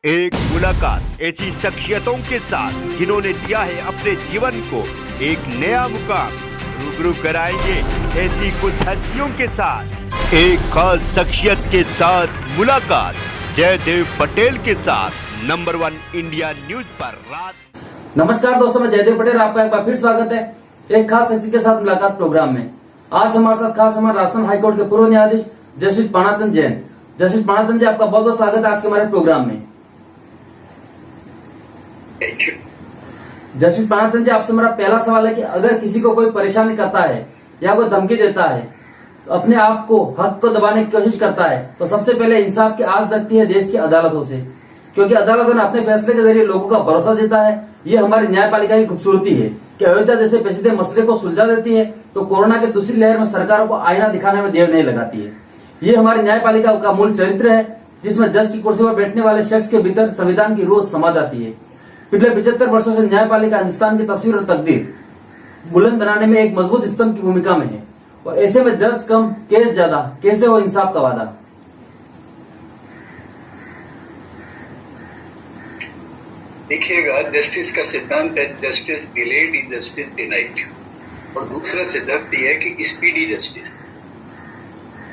एक मुलाकात ऐसी शख्सियतों के साथ जिन्होंने दिया है अपने जीवन को एक नया मुकाम। रूबरू कराएंगे ऐसी कुछ हस्तियों के साथ एक खास शख्सियत के साथ मुलाकात। जयदेव पटेल के साथ नंबर 1 इंडिया न्यूज पर रात। नमस्कार दोस्तों, मैं जयदेव पटेल, आपका एक बार फिर स्वागत है एक खास शख्सियत के साथ मुलाकात प्रोग्राम में। आज हमारे साथ खास हमारे राजस्थान हाईकोर्ट के पूर्व न्यायाधीश जस्टिस पानाचंद जैन। जस्टिस पानाचंद जी, आपका बहुत बहुत स्वागत है आज के हमारे प्रोग्राम में। जस्टिस पानाचंद जी, आपसे मेरा पहला सवाल है कि अगर किसी को कोई परेशानी करता है या कोई धमकी देता है, तो अपने आप को हक को दबाने की कोशिश करता है, तो सबसे पहले इंसाफ की आस जगती है देश की अदालतों से, क्योंकि अदालतों ने अपने फैसले के जरिए लोगों का भरोसा देता है। ये हमारी न्यायपालिका की खूबसूरती है कि अयोध्या जैसे पेचीदे मसले को सुलझा देती है, तो कोरोना की दूसरी लहर में सरकारों को आईना दिखाने में देर नहीं लगाती है। ये हमारी न्यायपालिका का मूल चरित्र है, जिसमें जज की कुर्सी पर बैठने वाले शख्स के भीतर संविधान की रूह समा जाती है। पिछले 75 वर्षों से न्यायपालिका हिंदुस्तान की तस्वीर और तकदीर बुलंद बनाने में एक मजबूत स्तंभ की भूमिका में है, और ऐसे में जज कम केस ज्यादा, कैसे हो इंसाफ का वादा। देखिएगा, जस्टिस का सिद्धांत है justice delayed is justice denied, और दूसरा सिद्धांत यह है कि स्पीडी जस्टिस,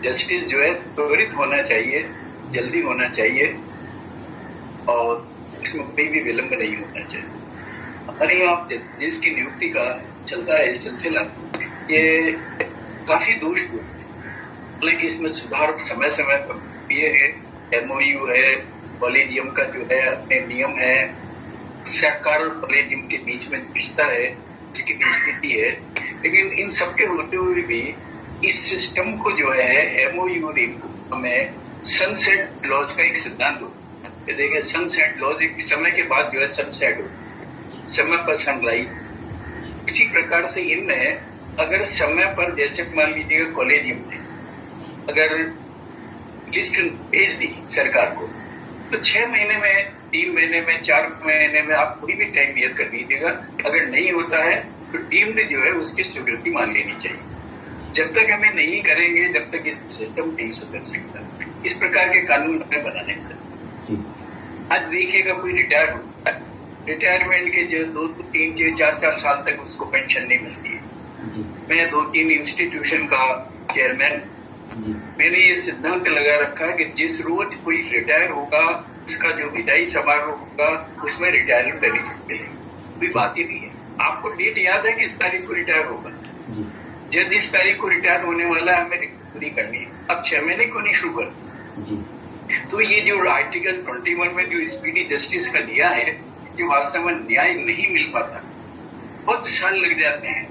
जस्टिस जो है त्वरित होना चाहिए, जल्दी होना चाहिए, और इसमें कोई भी विलंब नहीं होना चाहिए। हमारे यहाँ जिसकी नियुक्ति का चलता है सिलसिला, ये काफी दोषपूर्ण है, लेकिन इसमें सुधार समय समय पर ये है, एमओयू है, कॉलेजियम का जो है अपने नियम है, सरकार और कॉलेजियम के बीच में रिश्ता है, उसकी भी स्थिति है। लेकिन इन सबके होते हुए भी इस सिस्टम को जो है एमओयू में सनसेट लॉज का एक सिद्धांत होता है। देखिए, सनसेट लॉज एक समय के बाद जो है सनसेट होता, समय पर सनराइज। इसी प्रकार से इनमें अगर समय पर, जैसे मान लीजिएगा कॉलेजियम ने अगर लिस्ट भेज दी सरकार को, तो 6 महीने में, 3 महीने में, 4 महीने में आप कोई भी टाइम क्लियर कर दीजिएगा। अगर नहीं होता है तो टीम ने जो है उसकी स्वीकृति मान लेनी चाहिए। जब तक हमें नहीं करेंगे, जब तक इस सिस्टम नहीं सुधर सकता। इस प्रकार के कानून हमें बनाने पड़े। आज देखिएगा, कोई रिटायर होता है, रिटायरमेंट के जो 2-3, 4 साल तक उसको पेंशन नहीं मिलती है। मैं 2-3 इंस्टीट्यूशन का चेयरमैन, मैंने ये सिद्धांत लगा रखा है कि जिस रोज कोई रिटायर होगा, उसका जो विदाई समारोह होगा, उसमें रिटायरमेंट बेनिफिट मिलेगा। कोई बात ही नहीं है। आपको डेट याद है कि इस तारीख को रिटायर होगा, जब इस तारीख को रिटायर होने वाला है, हमें पूरी करनी है। अब 6 महीने को नहीं शुरू कर। तो ये जो आर्टिकल 21 में जो स्पीडी जस्टिस का दिया है, ये वास्तव में न्याय नहीं मिल पाता। बहुत साल लग जाते हैं,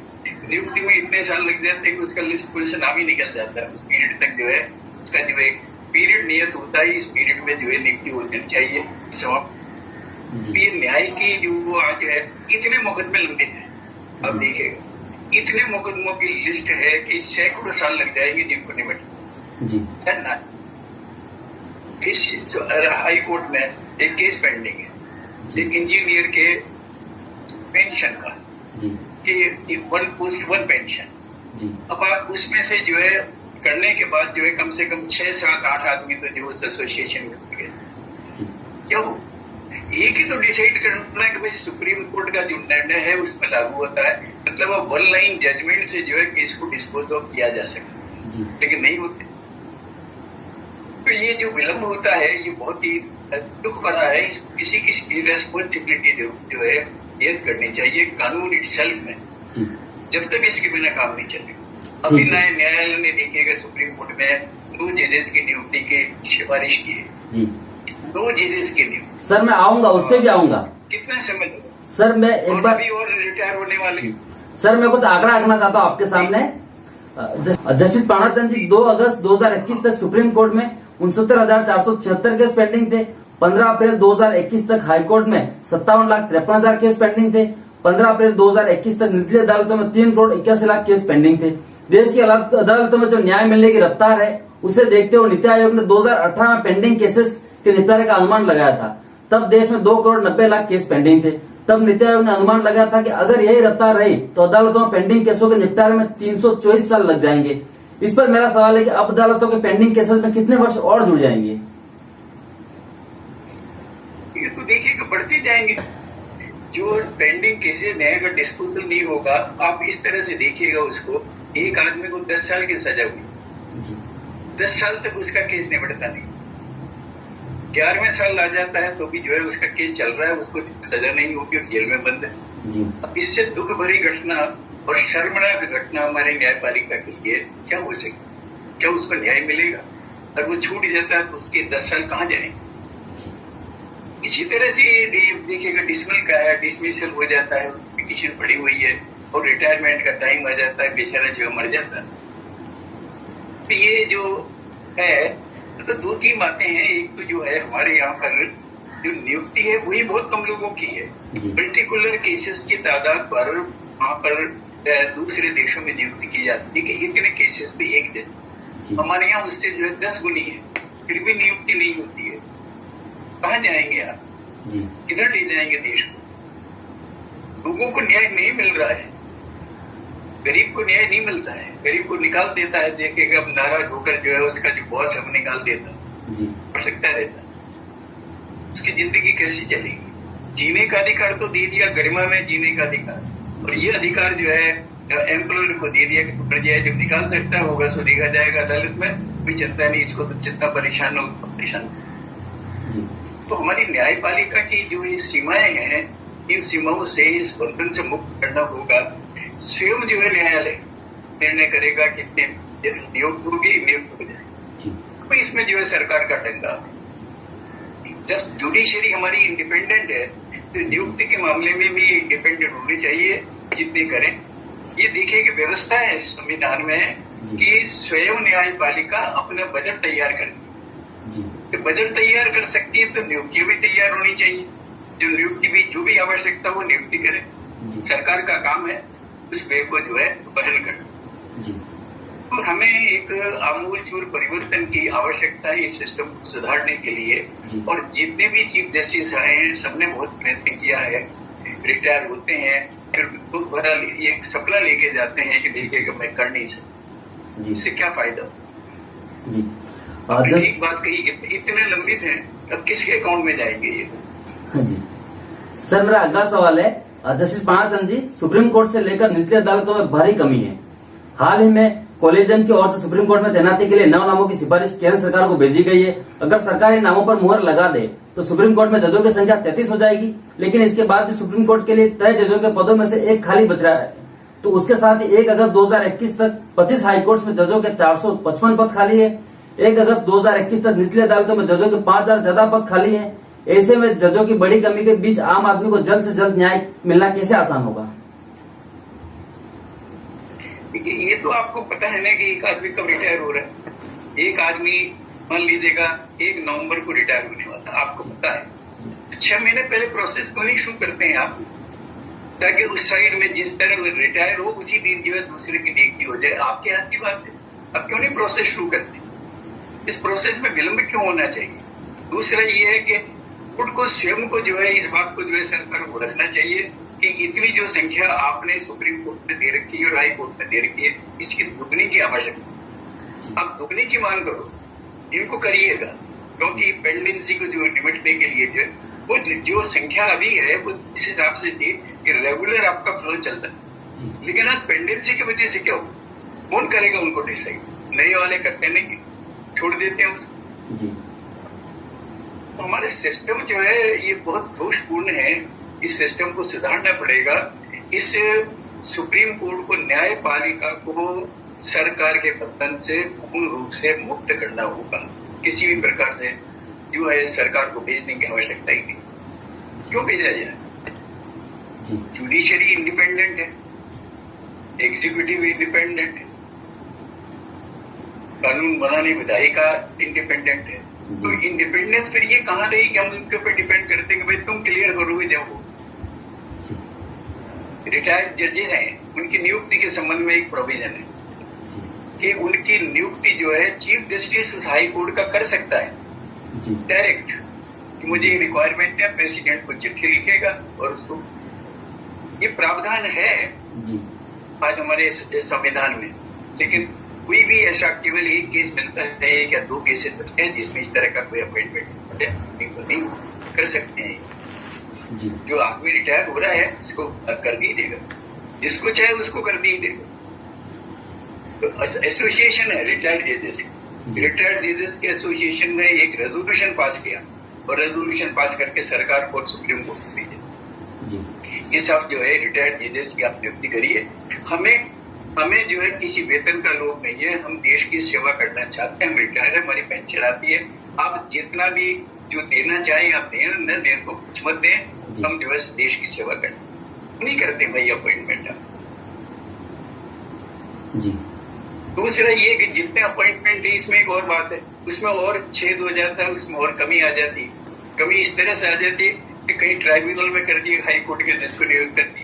नियुक्ति में इतने साल लग जाते हैं कि उसका लिस्ट पुलिस नाम ही निकल जाता है। उस पीरियड तक जो है उसका जो एक पीरियड नियत होता है, इस पीरियड में जो है नियुक्ति हो जानी चाहिए, समाप्त। ये न्याय की जो आज है, इतने मुकदमे लंबित हैं। अब देखिएगा, इतने मुकदमों की लिस्ट है कि सैकड़ों साल लग जाएंगे जिनको निपट है ना। इस हाई कोर्ट में एक केस पेंडिंग है, एक इंजीनियर के पेंशन का, कि 1 पोस्ट 1 पेंशन। अब आप उसमें से जो है करने के बाद जो है कम से कम 6, 7, 8 आदमी तो जो उस एसोसिएशन में गए। क्यों? एक ही तो डिसाइड करना है कि भाई सुप्रीम कोर्ट का जो निर्णय है उसमें लागू होता है, मतलब अब 1 लाइन जजमेंट से जो है केस को डिस्पोज ऑफ किया जा सकता, लेकिन नहीं होते। तो ये जो विलंब होता है, ये बहुत ही दुख भरा है। किसी की रेस्पॉन्सिबिलिटी जो है ये करनी चाहिए कानून इटसेल्फ में, जब तक इसके बिना काम नहीं चलेगा। अभी न्यायालय ने देखिएगा, सुप्रीम कोर्ट में 2 जजेस की नियुक्ति की सिफारिश की है। 2 जजेस की नियुक्ति। सर मैं आऊंगा, उस पर भी आऊंगा। कितना समय सर? मैं एक बार भी और रिटायर होने वाले। सर मैं कुछ आंकड़ा रखना चाहता हूँ आपके सामने। जस्टिस पानाचंद जी, 2 अगस्त 2021 तक सुप्रीम कोर्ट में 69,476 केस पेंडिंग थे। 15 अप्रैल 2021 तक हाईकोर्ट में 57,53,000 केस पेंडिंग थे। 15 अप्रैल 2021 तक निचली अदालतों में 3,81,00,000 केस पेंडिंग थे। देश की अदालतों में जो न्याय मिलने की रफ्तार है, उसे देखते हुए नीति आयोग ने 2018 में पेंडिंग केसेस के निपटारे का अनुमान लगाया था। तब देश में 2,90,00,000 केस पेंडिंग थे। तब नीति आयोग ने अनुमान लगाया था कि अगर यही रफ्तार रही तो अदालतों में पेंडिंग केसों के निपटारे में 324 साल लग जाएंगे। इस पर मेरा सवाल है कि अब अदालतों के पेंडिंग केसेस में कितने वर्ष और जुड़ जाएंगे? ये तो देखिएगा बढ़ते जाएंगे। जो पेंडिंग केसेस नए अगर डिस्पोजल नहीं होगा, आप इस तरह से देखिएगा उसको, एक आदमी को 10 साल की सजा हुई, 10 साल तक उसका केस निपटता नहीं, 11वें साल आ जाता है तो भी जो है उसका केस चल रहा है, उसको सजा नहीं होगी और जेल में बंद है। अब इससे दुख भरी घटना और शर्मनाक घटना हमारे न्यायपालिका के लिए क्या हो सकती, क्या उसको न्याय मिलेगा? अगर वो छूट जाता है तो उसके 10 साल कहाँ जाएंगे? इसी तरह से देखिएगा डिसमिल का है, डिसमिसल हो जाता है, पिटीशन पड़ी हुई है और रिटायरमेंट का टाइम आ जाता है, बेचारा जो मर जाता है। तो ये जो है तो 2-3 बातें हैं। एक तो जो है हमारे यहाँ पर जो नियुक्ति है वही बहुत कम लोगों की है। पर्टिकुलर केसेस की तादाद पर वहाँ पर दूसरे देशों में नियुक्ति की जाती है कि इतने केसेस पे एक दिन, हमारे यहाँ उससे जो है 10 गुनी है, फिर भी नियुक्ति नहीं होती है। कहाँ जाएंगे आप? किधर ले जाएंगे देश को? लोगों को न्याय नहीं मिल रहा है, गरीब को न्याय नहीं मिलता है, गरीब को निकाल देता है, देखेगा अब नाराज होकर जो है उसका जो बॉस है वो निकाल देता है, पढ़ सकता रहता, उसकी जिंदगी कैसी चलेगी? जीने का अधिकार तो दे दिया, गरिमा में जीने का अधिकार, और ये अधिकार जो है एम्प्लॉयर को दे दिया कि तू कर जाए, जब निकाल सकता होगा सो देखा जाएगा अदालत में, कोई चिंता नहीं, इसको तो जितना परेशान हो परेशान। तो हमारी न्यायपालिका की जो ये सीमाएं हैं, इन सीमाओं से, इस बंधन से मुक्त करना होगा। स्वयं जो है न्यायालय निर्णय करेगा कितने नियुक्त होगी, नियुक्त हो जाए, तो इसमें जो है सरकार का डंगा। जस्ट जुडिशरी हमारी इंडिपेंडेंट है, तो नियुक्ति के मामले में भी इंडिपेंडेंट होनी चाहिए, जितने करें। ये देखिए कि व्यवस्था है संविधान में कि स्वयं न्यायपालिका अपना बजट तैयार करे, तो बजट तैयार कर सकती है तो नियुक्ति भी तैयार होनी चाहिए। जो नियुक्ति भी जो भी आवश्यकता वो नियुक्ति करे, सरकार का काम है उस व्यय को जो है बहन करना। तो हमें एक आमूल चूल परिवर्तन की आवश्यकता है इस सिस्टम को सुधारने के लिए, और जितने भी चीफ जस्टिस आए हैं सबने बहुत प्रयत्न किया है। रिटायर होते हैं फिर दुख भरा एक सपना लेके जाते हैं कि देखिए कि मैं कर नहीं सकता, इससे क्या फायदा? ठीक बात कही, इतने लंबित हैं, अब किसके अकाउंट में जाएंगे ये? जी सर, मेरा अगला सवाल है, जस्टिस पानाचंद जी, सुप्रीम कोर्ट से लेकर निचली अदालतों में भारी कमी है। हाल ही में कॉलेजियम की ओर से सुप्रीम कोर्ट में तैनाती के लिए 9 नामों की सिफारिश केंद्र सरकार को भेजी गई है। अगर सरकार इन नामों पर मुहर लगा दे तो सुप्रीम कोर्ट में जजों की संख्या 33 हो जाएगी, लेकिन इसके बाद भी सुप्रीम कोर्ट के लिए तय जजों के पदों में से एक खाली बच रहा है। तो उसके साथ ही 1 अगस्त 2021 तक 25 हाईकोर्ट में जजों के 455 पद खाली है। 1 अगस्त 2021 तक निचली अदालतों में जजों के 5000 ज्यादा पद खाली है। ऐसे में जजों की बड़ी कमी के बीच आम आदमी को जल्द से जल्द न्याय मिलना कैसे आसान होगा? ये तो आपको पता है ना कि एक आदमी कब रिटायर हो रहा है। एक आदमी मान लीजिएगा 1 नवंबर को रिटायर होने वाला, आपको पता है 6 महीने पहले प्रोसेस को नहीं शुरू करते हैं आप, ताकि उस साइड में जिस तरह रिटायर हो उसी दिन जो है दूसरे की नियुक्ति हो जाए। आपके हाथ की बात है, अब क्यों नहीं प्रोसेस शुरू करते? इस प्रोसेस में विलंब क्यों होना चाहिए? दूसरा ये है कि उनको स्वयं को जो है इस बात को जो है सरकार को रखना चाहिए कि इतनी जो संख्या आपने सुप्रीम कोर्ट में दे रखी है और हाई कोर्ट में दे रखी है, इसकी दुगनी की आवश्यकता। आप दुगनी की मांग करो, इनको करिएगा, क्योंकि पेंडेंसी को जो निपटने के लिए जो वो जो संख्या अभी है वो इस हिसाब से थी कि रेगुलर आपका फ्लो चलता है, लेकिन आज पेंडेंसी की वजह से क्या हो, कौन करेगा उनको डिसाइड? नए वाले करते नहीं, छोड़ देते हैं उसको। तो हमारे सिस्टम जो है ये बहुत दोषपूर्ण है, इस सिस्टम को सुधारना पड़ेगा। इस सुप्रीम कोर्ट को, न्यायपालिका को सरकार के बंधन से पूर्ण रूप से मुक्त करना होगा। किसी भी प्रकार से जो है सरकार को भेजने की आवश्यकता ही नहीं। क्यों भेजा जाए? जुडिशरी इंडिपेंडेंट है, एग्जीक्यूटिव इंडिपेंडेंट है, कानून बनाने विधायिका इंडिपेंडेंट है। तो इंडिपेंडेंस फिर ये कहाँ रही कि हम उनके ऊपर डिपेंड करते हैं कि भाई तुम क्लियर करोगे जब वो रिटायर्ड जजेस हैं, उनकी नियुक्ति के संबंध में एक प्रोविजन है कि उनकी नियुक्ति जो है चीफ जस्टिस उस हाई कोर्ट का कर सकता है डायरेक्ट, कि मुझे रिक्वायरमेंट है, प्रेसिडेंट को चिट्ठी लिखेगा और उसको, ये प्रावधान है आज हमारे संविधान में। लेकिन कोई भी ऐसा केवल एक केस मिलता है या 2 केसेस मिलते हैं जिसमें इस तरह का कोई अपॉइंटमेंट नहीं कर सकते हैं। जी जो आदमी रिटायर हो रहा है उसको कर नहीं देगा, जिसको चाहे उसको कर नहीं देगा। तो एसोसिएशन है रिटायर्ड जजेस, रिटायर्ड जजेस के एसोसिएशन ने एक रेजोल्यूशन पास किया और रेजोल्यूशन पास करके सरकार को सुप्रीम कोर्ट को भेजा। जी ये सब जो है रिटायर्ड जजेस की आप नियुक्ति करिए। हमें जो है किसी वेतन का लोभ नहीं है, हम देश की सेवा करना चाहते हैं, हम रिटायर है, हमारी पेंशन आती है। आप जितना भी जो देना चाहें आप दें, न दें तो कुछ मत दें, हम जो है देश की सेवा करते नहीं करते भाई अपॉइंटमेंट। जी दूसरा ये कि जितने अपॉइंटमेंट है इसमें एक और बात है, उसमें और छेद हो जाता है, उसमें और कमी आ जाती है। कमी इस तरह से आ जाती है कि कहीं ट्राइब्यूनल में कर दिए, हाई कोर्ट के जज को नियुक्त कर दी,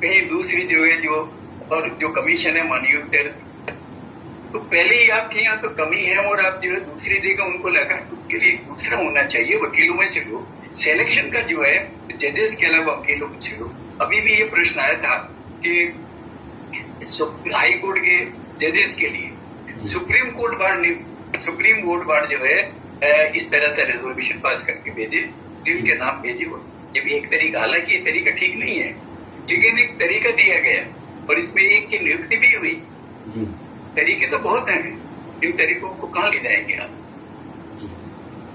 कहीं दूसरी जो है जो कमीशन है मानियुक्त है। तो पहले ही आपके यहाँ तो कमी है और आप जो है दूसरी जगह उनको लगा, उसके लिए दूसरा होना चाहिए। वकीलों में से लोग सिलेक्शन का जो है जजेस के अलावा वकीलों में से लोग, अभी भी ये प्रश्न आया था कि हाई कोर्ट के जजेस के लिए सुप्रीम कोर्ट बार जो है इस तरह से रेजोल्यूशन पास करके भेजे, जिनके नाम भेजे हो। ये भी एक तरीका, हालांकि ये तरीका ठीक नहीं है, लेकिन एक तरीका दिया गया और इसमें एक की नियुक्ति भी हुई। जी तरीके तो बहुत हैं, इन तरीकों को कहाँ ले जाएंगे आप?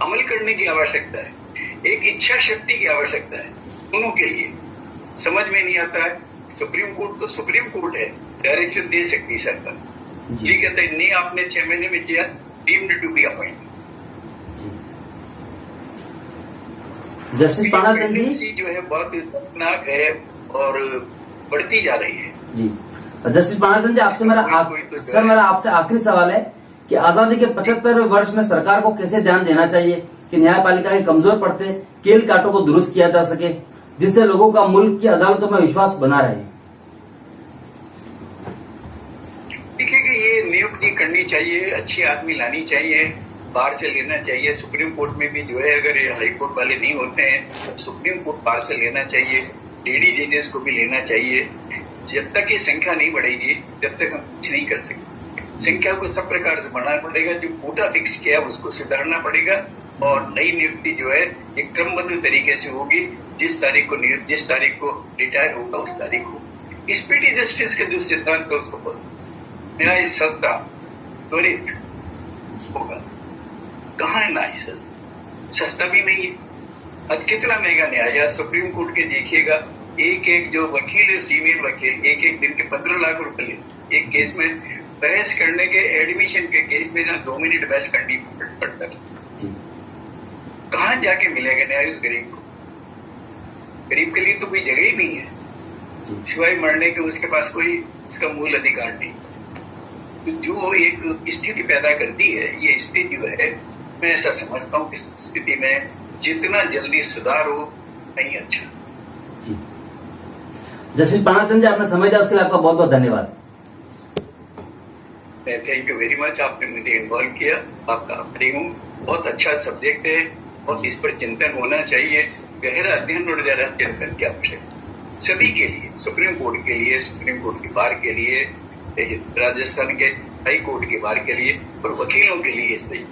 अमल करने की आवश्यकता है, एक इच्छा शक्ति की आवश्यकता है दोनों के लिए। समझ में नहीं आता है, सुप्रीम कोर्ट तो सुप्रीम कोर्ट है, डायरेक्शन दे सकती है सरकार। ये कहता है नहीं आपने 6 महीने में किया, deemed to be appointed. Justice Panachand ji जो है बहुत खतरनाक है और बढ़ती जा रही है। जी जस्टिस पानाचंद जी, आपसे मेरा आपसे आखिरी सवाल है कि आजादी के 75वें वर्ष में सरकार को कैसे ध्यान देना चाहिए कि न्यायपालिका के कमजोर पड़ते कील कांटों को दुरुस्त किया जा सके, जिससे लोगों का मुल्क की अदालतों में विश्वास बना रहे। देखिए कि ये नियुक्ति करनी चाहिए, अच्छे आदमी लानी चाहिए, बाहर से लेना चाहिए। सुप्रीम कोर्ट में भी जो है अगर हाई कोर्ट वाले नहीं होते हैं तो सुप्रीम कोर्ट बाहर से लेना चाहिए, लेडी जजेस को भी लेना चाहिए। जब तक ये संख्या नहीं बढ़ेगी जब तक हम कुछ नहीं कर सकते। संख्या को सब प्रकार से बढ़ाना पड़ेगा, जो कोटा फिक्स किया उसको सुधारना पड़ेगा और नई नियुक्ति जो है एक क्रमबद्ध तरीके से होगी। जिस तारीख को रिटायर होगा उस तारीख को स्पीडी जस्टिस का जो सिद्धांत है उसको न्याय सस्ता त्वरित होगा। कहाँ है न्याय सस्ता? सस्ता भी नहीं है। आज कितना महंगा न्याय है। सुप्रीम कोर्ट के देखिएगा, एक जो वकील है, सीनियर वकील, एक दिन के 15 लाख रुपए ले। एक केस में बहस करने के, एडमिशन के केस में जहाँ 2 मिनट बहस करनी पड़ता है। कहाँ जाके मिलेगा न्याय उस गरीब को? गरीब के लिए तो कोई जगह ही नहीं है, सिवाय मरने के उसके पास कोई उसका मूल अधिकार नहीं। तो जो एक स्थिति पैदा करती है, ये स्थिति जो है मैं ऐसा समझता हूँ कि स्थिति में जितना जल्दी सुधार हो नहीं अच्छा। जस्टिस पानाचंद जी, आपने समय दिया उसके लिए आपका बहुत बहुत धन्यवाद। थैंक यू वेरी मच, आपने मुझे इन्वॉल्व किया, आपका आभारी हूँ। बहुत अच्छा सब्जेक्ट है और इस पर चिंतन होना चाहिए, गहरा अध्ययन और गहरा चिंतन की आवश्यकता सभी के लिए, सुप्रीम कोर्ट के लिए, सुप्रीम कोर्ट की बार के लिए, राजस्थान के हाई कोर्ट के बार के लिए और वकीलों के लिए। इसलिए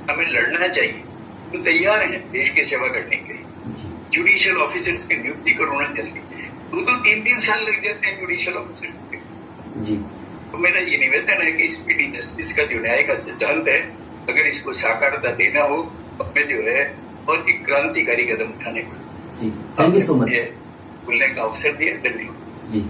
हमें लड़ना चाहिए, तो तैयार हैं देश की सेवा करने के लिए। जुडिशियल ऑफिसर्स की नियुक्ति करो ना जल्दी, 2-3 साल लग जाते हैं जुडिशियल ऑफिसर जी। तो मेरा ये निवेदन है कि स्पीडी जस्टिस का जो न्याय का सिद्धांत है, अगर इसको साकारता देना हो तो हमें जो है बहुत ही क्रांतिकारी कदम उठाने को। जी, थैंक यू सो मच। बोलने का अवसर दिया, धन्यवाद जी।